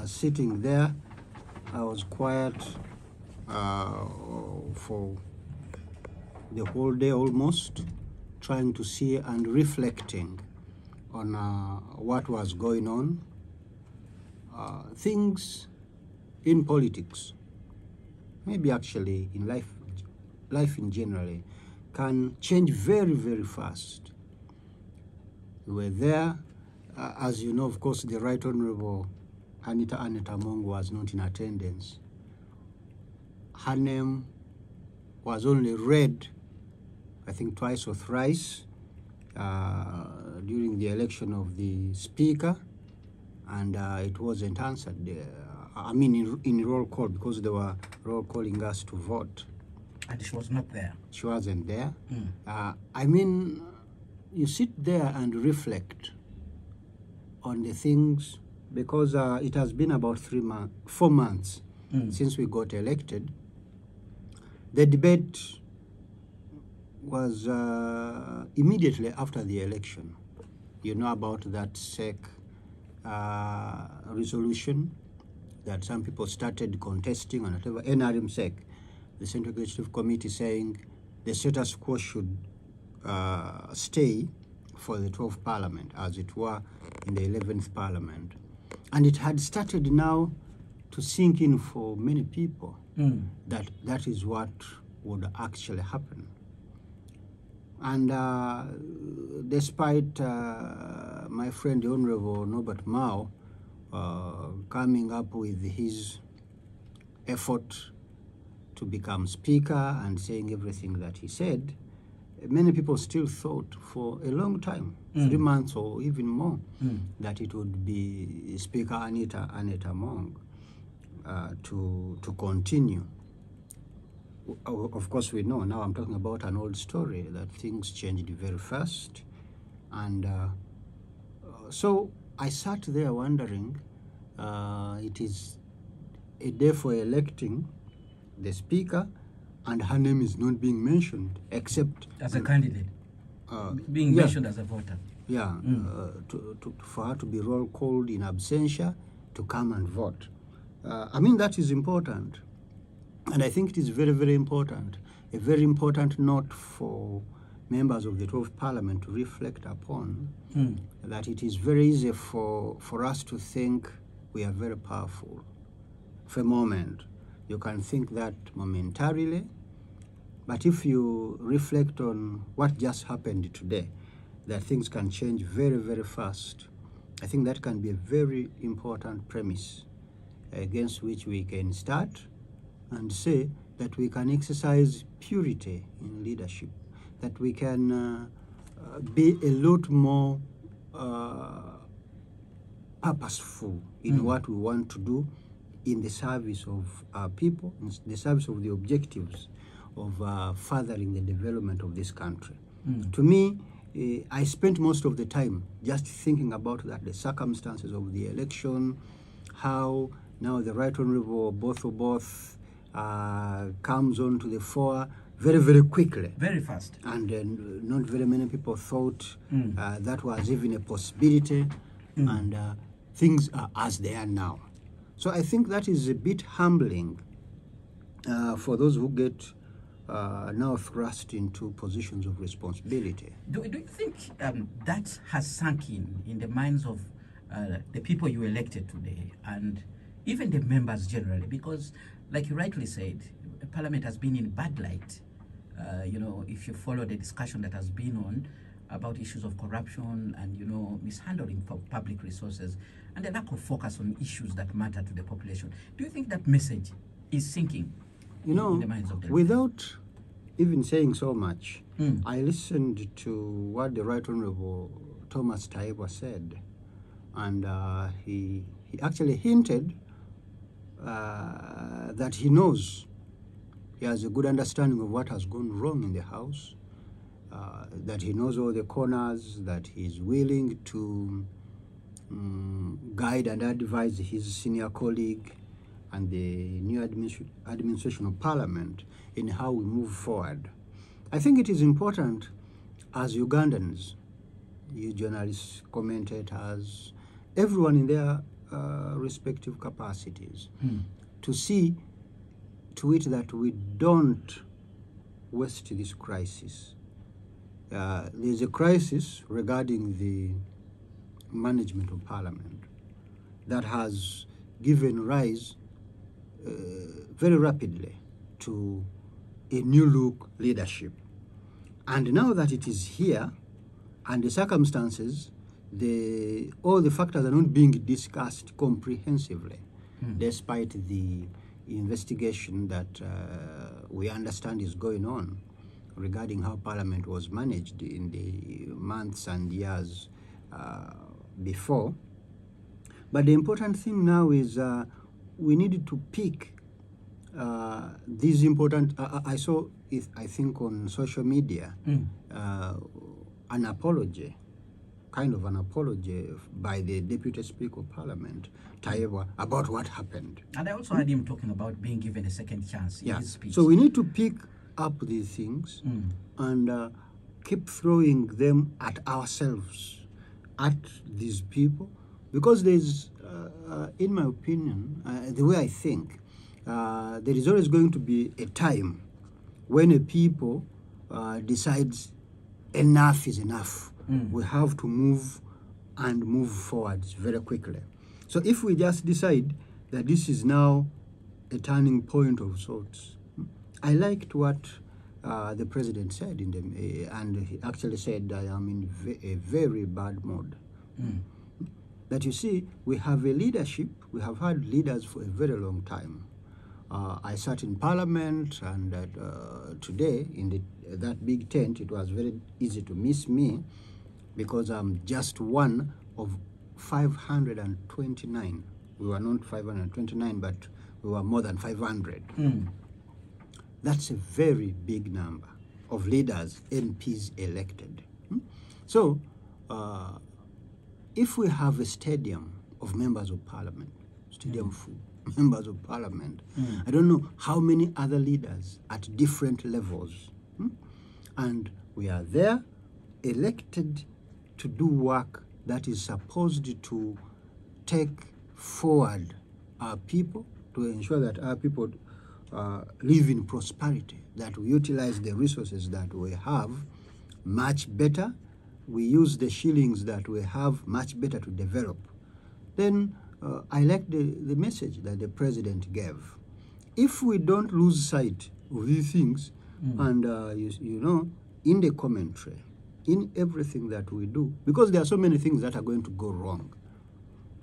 Sitting there, I was quiet for the whole day almost, trying to see and reflecting on what was going on. Things in politics, maybe actually in life in general, can change very, very fast. We were there. As you know, of course, the Right Honorable Anitah Mong was not in attendance. Her name was only read, I think, twice or thrice during the election of the Speaker, and it wasn't answered. I mean, in roll call, because they were roll calling us to vote. And she was not there. She wasn't there. I mean, you sit there and reflect on the things, because it has been about 4 months since we got elected. The debate was immediately after the election. You know about that SEC resolution that some people started contesting on whatever, NRM SEC, the Central Executive Committee, saying the status quo should stay for the 12th Parliament, as it were in the 11th Parliament. And it had started now to sink in for many people that is what would actually happen. And despite my friend, the Honorable Norbert Mao, coming up with his effort to become Speaker and saying everything that he said, many people still thought for a long time, 3 months or even more, that it would be Speaker Anitah Mong to continue. Of course, we know now, I'm talking about an old story, that things changed very fast. And so I sat there wondering, it is a day for electing the Speaker, and her name is not being mentioned, except as a candidate, being mentioned as a voter. Yeah, for her to be roll called in absentia to come and vote. I mean, that is important. And I think it is very, very important. A very important note for members of the 12th Parliament to reflect upon, that it is very easy for us to think we are very powerful. For a moment, you can think that momentarily, but if you reflect on what just happened today, that things can change very, very fast. I think that can be a very important premise against which we can start and say that we can exercise purity in leadership, that we can be a lot more purposeful in what we want to do in the service of our people, in the service of the objectives of furthering the development of this country. To me, I spent most of the time just thinking about that, the circumstances of the election, how now the Right Honorable both comes on to the fore very, very quickly. Very fast. And not very many people thought that was even a possibility, and things are as they are now. So I think that is a bit humbling for those who get now thrust into positions of responsibility. Do you think that has sunk in the minds of the people you elected today, and even the members generally? Because, like you rightly said, Parliament has been in bad light. If you follow the discussion that has been on about issues of corruption and, mishandling public resources, and the lack of focus on issues that matter to the population. Do you think that message is sinking in the minds of the without even saying so much, I listened to what the Right Honorable Thomas Taiba said, and he actually hinted that he knows, he has a good understanding of what has gone wrong in the House, that he knows all the corners, that he's willing to guide and advise his senior colleague and the new administration of Parliament in how we move forward. I think it is important as Ugandans, you journalists, commentators, everyone in their respective capacities to see to it that we don't waste this crisis. There's a crisis regarding the management of Parliament that has given rise very rapidly to a new look leadership. And now that it is here, and the circumstances, all the factors are not being discussed comprehensively, despite the investigation that we understand is going on regarding how Parliament was managed in the months and years before. But the important thing now is we need to pick these important. I saw it, I think, on social media, an apology, kind of an apology by the Deputy Speaker of Parliament, Tayewa, about what happened. And I also heard him talking about being given a second chance in his speech. So we need to pick up these things and keep throwing them at ourselves, at these people, because there's, in my opinion, the way I think, there is always going to be a time when a people decides enough is enough. We have to move and move forward very quickly. So if we just decide that this is now a turning point of sorts, I liked what the president said and he actually said, I am in a very bad mood. That you see, we have a leadership, we have had leaders for a very long time. I sat in Parliament, and today in that big tent, it was very easy to miss me because I'm just one of 529. We were not 529, but we were more than 500. That's a very big number of leaders, MPs elected. So, if we have a stadium of members of Parliament, stadium full, members of Parliament, I don't know how many other leaders at different levels, and we are there elected to do work that is supposed to take forward our people, to ensure that our people live in prosperity, that we utilize the resources that we have much better, we use the shillings that we have much better to develop. Then I like the message that the president gave. If we don't lose sight of these things, and you know, in the commentary, in everything that we do, because there are so many things that are going to go wrong.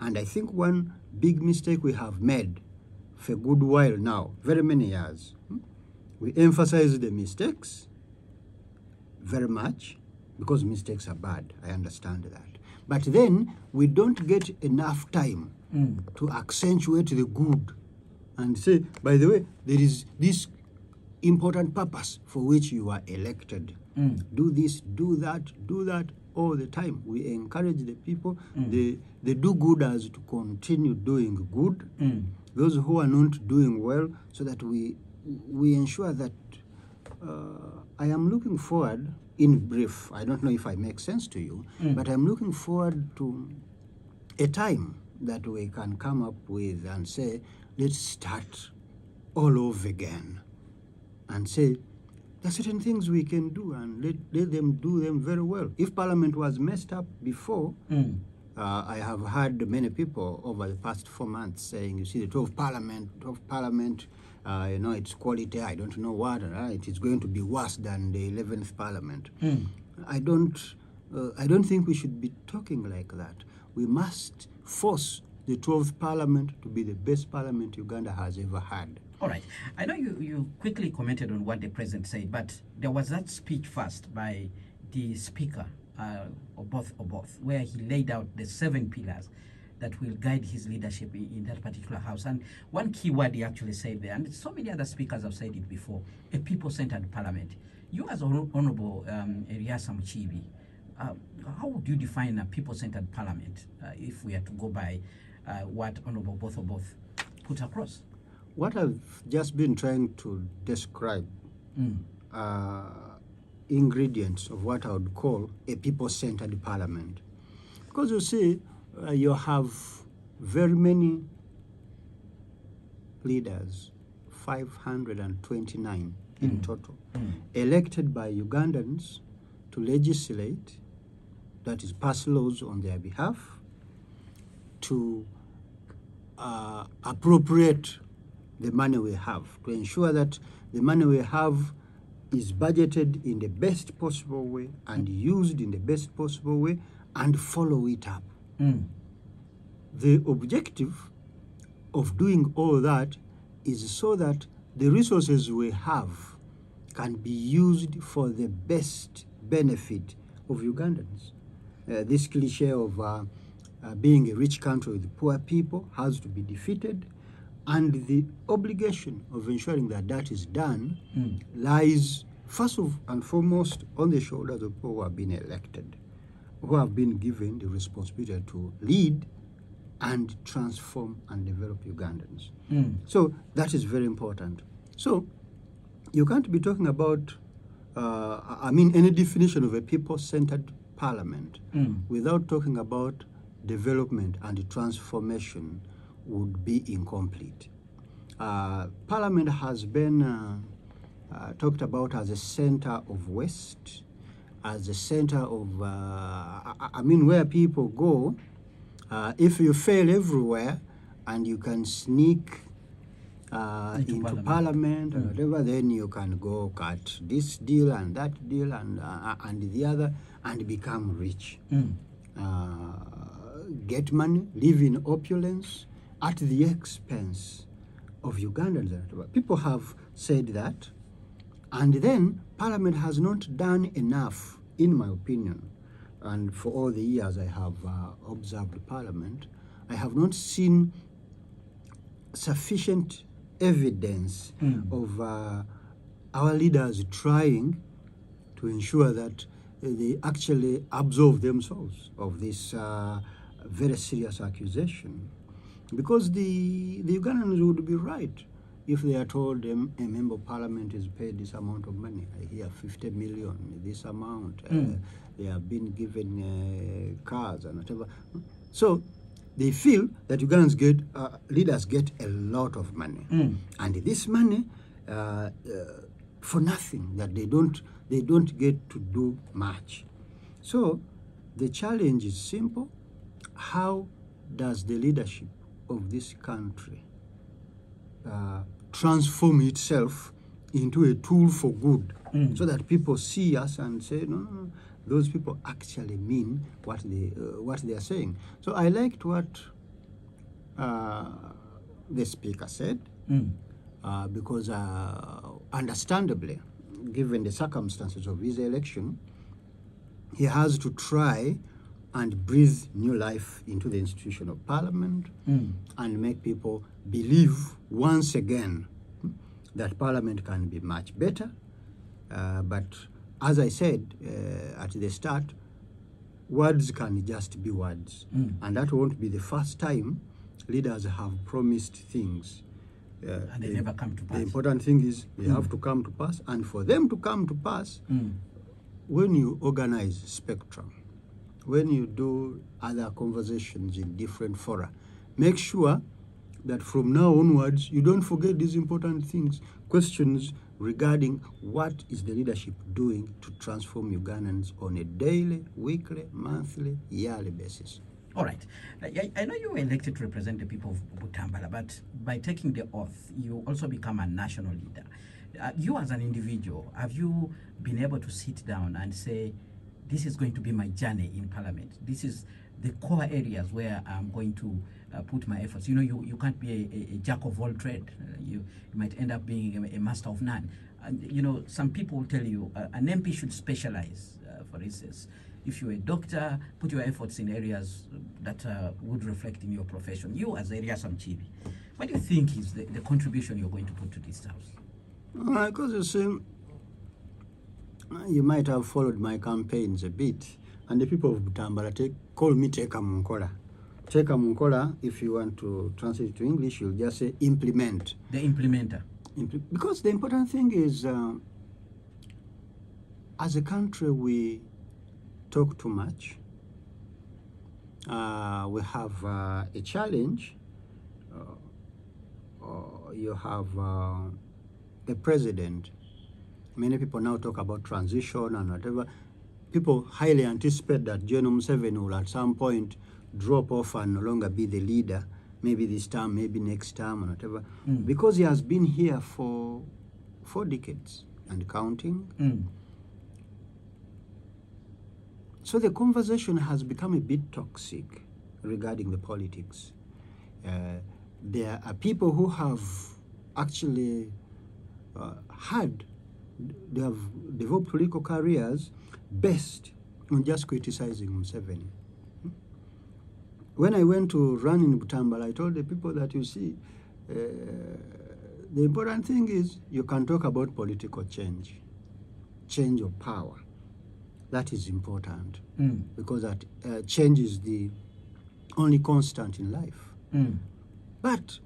And I think one big mistake we have made for a good while now, very many years, we emphasize the mistakes very much, because mistakes are bad, I understand that. But then we don't get enough time to accentuate the good and say, by the way, there is this important purpose for which you are elected. Do this, do that all the time. We encourage the people, the do-gooders, to continue doing good, those who are not doing well, so that we ensure that I am looking forward, in brief, I don't know if I make sense to you, but I'm looking forward to a time that we can come up with and say, let's start all over again, and say, there are certain things we can do, and let them do them very well. If Parliament was messed up before, I have heard many people over the past 4 months saying, you see, the 12th Parliament, you know, its quality, I don't know what, it is going to be worse than the 11th Parliament. I don't think we should be talking like that. We must force the 12th Parliament to be the best Parliament Uganda has ever had. All right. I know you quickly commented on what the president said, but there was that speech first by the speaker, or both, where he laid out the 7 pillars that will guide his leadership in that particular house. And one key word he actually said there, and so many other speakers have said it before, a people-centered parliament. You as Honorable Erias Mukiibi, how would you define a people-centered parliament if we are to go by what Honorable both put across? What I've just been trying to describe ingredients of what I would call a people-centered parliament. Because you see, you have very many leaders, 529 in total, elected by Ugandans to legislate, that is, pass laws on their behalf, to appropriate the money we have, to ensure that the money we have is budgeted in the best possible way and used in the best possible way, and follow it up. The objective of doing all that is so that the resources we have can be used for the best benefit of Ugandans. This cliche of being a rich country with poor people has to be defeated, and the obligation of ensuring that that is done lies first and foremost on the shoulders of people who have been elected, who have been given the responsibility to lead and transform and develop Ugandans. So that is very important. So you can't be talking about, any definition of a people-centered parliament without talking about development and transformation would be incomplete. Parliament has been talked about as a center of waste, as a center of, where people go. If you fail everywhere and you can sneak into parliament or whatever, then you can go cut this deal and that deal and the other and become rich. Get money, live in opulence at the expense of Ugandans. People have said that, and then Parliament has not done enough, in my opinion. And for all the years I have observed Parliament, I have not seen sufficient evidence of our leaders trying to ensure that they actually absolve themselves of this very serious accusation. Because the Ugandans would be right if they are told a member of Parliament is paid this amount of money. I hear 50 million, this amount. They have been given cars and whatever. So they feel that Ugandans leaders get a lot of money. And this money for nothing, that they don't get to do much. So the challenge is simple. How does the leadership of this country transform itself into a tool for good, so that people see us and say, no, those people actually mean what they are saying. So I liked what the speaker said, because understandably, given the circumstances of his election, he has to try and breathe new life into the institution of Parliament and make people believe once again that Parliament can be much better. But as I said at the start, words can just be words. And that won't be the first time leaders have promised things. And they never come to pass. The important thing is they have to come to pass. And for them to come to pass, when you organize Spectrum, when you do other conversations in different fora, make sure that from now onwards, you don't forget these important things, questions regarding what is the leadership doing to transform Ugandans on a daily, weekly, monthly, yearly basis. All right. I know you were elected to represent the people of Butambala, but by taking the oath, you also become a national leader. You as an individual, have you been able to sit down and say, this is going to be my journey in Parliament? This is the core areas where I'm going to put my efforts. You know, you can't be a jack of all trade. You might end up being a master of none. And, you know, some people will tell you an MP should specialize. For instance, if you're a doctor, put your efforts in areas that would reflect in your profession. You as Erias Mp, what do you think is the contribution you're going to put to this house? Because you see, you might have followed my campaigns a bit, and the people of Butambala call me Teka Munkola. Teka Munkola, if you want to translate it to English, you'll just say implement. The implementer. Because the important thing is, as a country, we talk too much, we have a challenge. You have a president. Many people now talk about transition and whatever. People highly anticipate that General Museveni will at some point drop off and no longer be the leader, maybe this term, maybe next term, and whatever, because he has been here for 4 decades and counting. So the conversation has become a bit toxic regarding the politics. There are people who have actually they have developed political careers based on just criticizing Museveni. When I went to run in Butambala, I told the people that, you see, the important thing is you can talk about political change of power. That is important, because that change is the only constant in life. But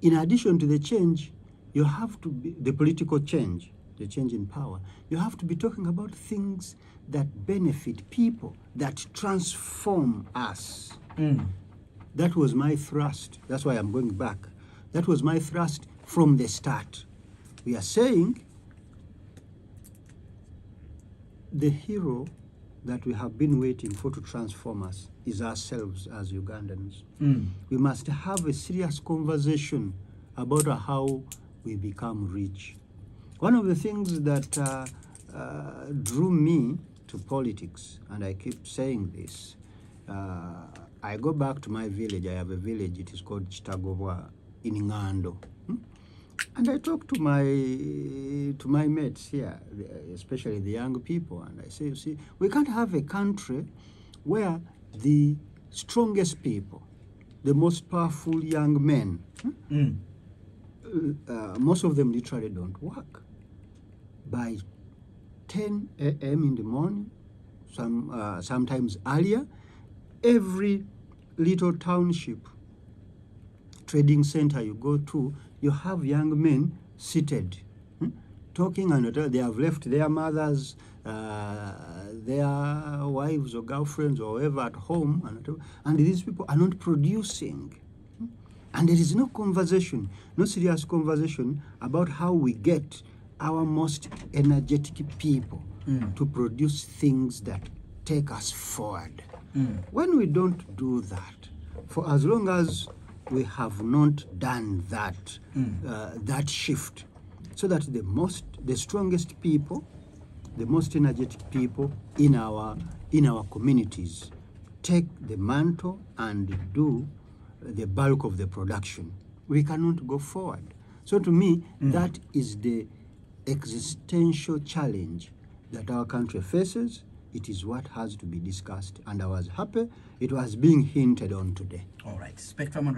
in addition to the change, you have to be, the political change, the change in power, you have to be talking about things that benefit people, that transform us. That was my thrust. That's why I'm going back. That was my thrust from the start. We are saying the hero that we have been waiting for to transform us is ourselves as Ugandans. We must have a serious conversation about how we become rich. One of the things that drew me to politics, and I keep saying this, I go back to my village. I have a village, it is called Chitagobwa in Ngando. And I talk to my mates here, especially the young people, and I say, you see, we can't have a country where the strongest people, the most powerful young men, most of them literally don't work. By 10 a.m. in the morning, sometimes earlier, every little township, trading center you go to, you have young men seated, talking, and they have left their mothers, their wives or girlfriends or whoever at home, and these people are not producing. And there is no conversation, no serious conversation about how we get our most energetic people to produce things that take us forward. When we don't do that, for as long as we have not done that, that shift, so that the strongest people, the most energetic people in our communities take the mantle and do the bulk of the production, we cannot go forward. So to me, that is the existential challenge that our country faces. It is what has to be discussed, and I was happy it was being hinted on today. All right, Spectrum on